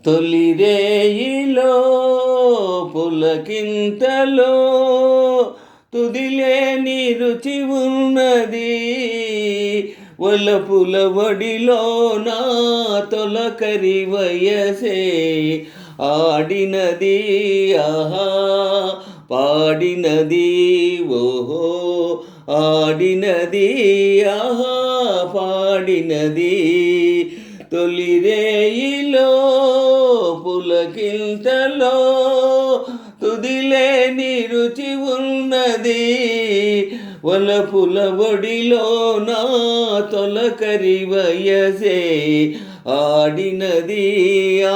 తొలి రేయిలో పులకింతలో తుదిలేని రుచి ఉన్నది. వలపుల వడిలో నా తొలకరి వయసే ఆడినది. ఆహా పాడినది, ఓహో ఆడినది, ఆహా పాడినది. తొలి రేయిలో పులకింతలో తుదిలేని రుచి ఉన్నది. వలపుల ఒడిలో నా తొలకరి వయసే ఆడినది, ఆ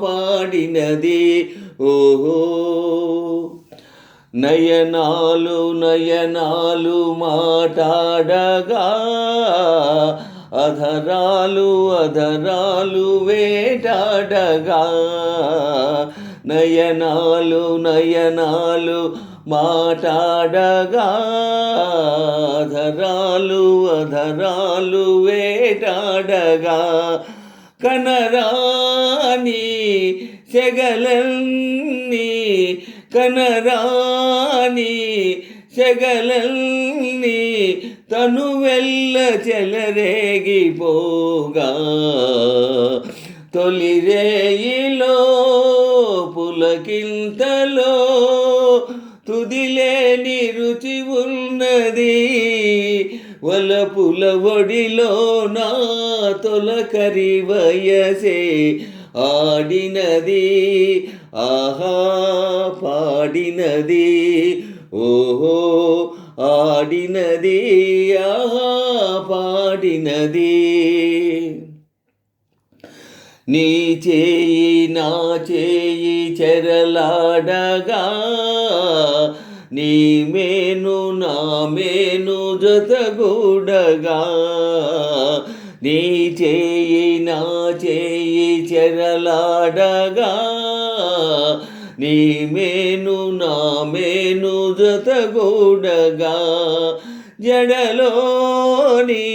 పాడినది, ఓహో. నయనాలు నయనాలు మాటాడగా, అధరాలు అధరాలు వేటాడగా. నయనాలు నయనాలు మాటాడగా, అధరాలు అధరాలు వేటాడగా. కనరాని సెగలన్నీ కనరాని సెగలన్నీ తనువెల్ల చెలరేగిపోగా. తొలి రేయిలో పులకింతలో తుదిలేని రుచి ఉన్నది. వలపుల ఒడిలో నా తొలకరి వయసే ఆడినది, ఆహా పాడినది, ఓహో ఆడినది, ఆహా పాడినది. నీ చేయి నా చేయి చెరలాడగా, నీ మేను నా మేను జతగూడగా. నీ చేయి నా చేయి చెరలాడగా, నీ మేను నా మేను జతగూడగా. జడలోని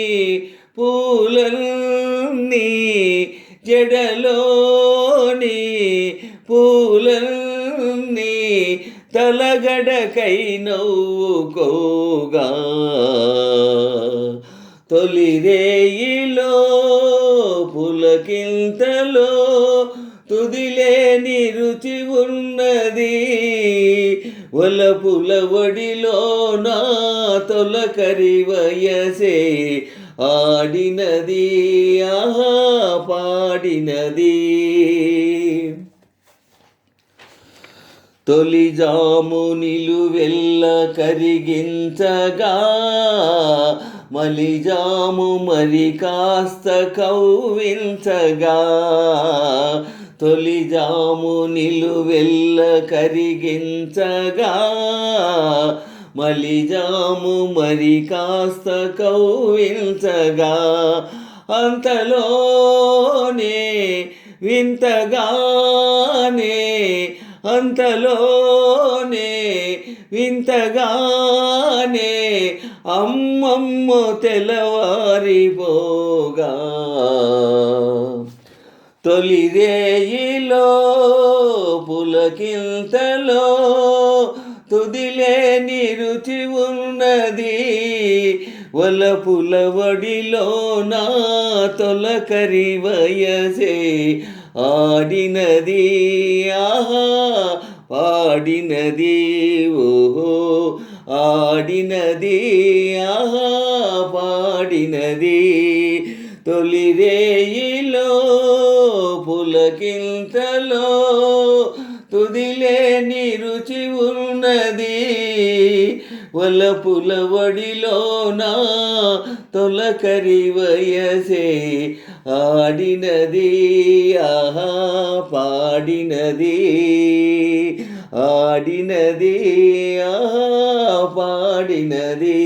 పూలన్నీ జడలోని పూలన్నీ తలగడకై నవ్వుకోగా. తొలి రేయిలో పులకింతలో తుదిలేని రుచి ఉన్నది. వలపుల ఒడిలో నా తొలకరి వయసే ఆడినది, ఆహా పాడినది. తొలి జాము నిలువెల్ల కరిగించగా, మలిజాము మరి కాస్త కవ్వించగా. తొలి జాము నిలువెల్ల కరిగించగా, మలిజాము మరి కాస్త కవ్వించగా. అంతలోనే వింతగానే అంతలోనే వింతగానే అమ్మమ్మ తెల్లవారిపోగా. తొలి రేయిలో పులకింతలో తుదిలేని రుచి ఉన్నది. వలపుల ఒడిలో నా తొలకరి వయసే ఆడినది, ఆహా పాడినది, ఓహో ఆడినది, ఆహా పాడినది. తొలి రేయిలో పులకింతలో తుదిలేని రుచి ఉన్నది. వలపుల ఒడిలో నా తొలకరి వయసే ఆడినది, ఆహా పాడినది, ఆడినది, ఆహా పాడినది.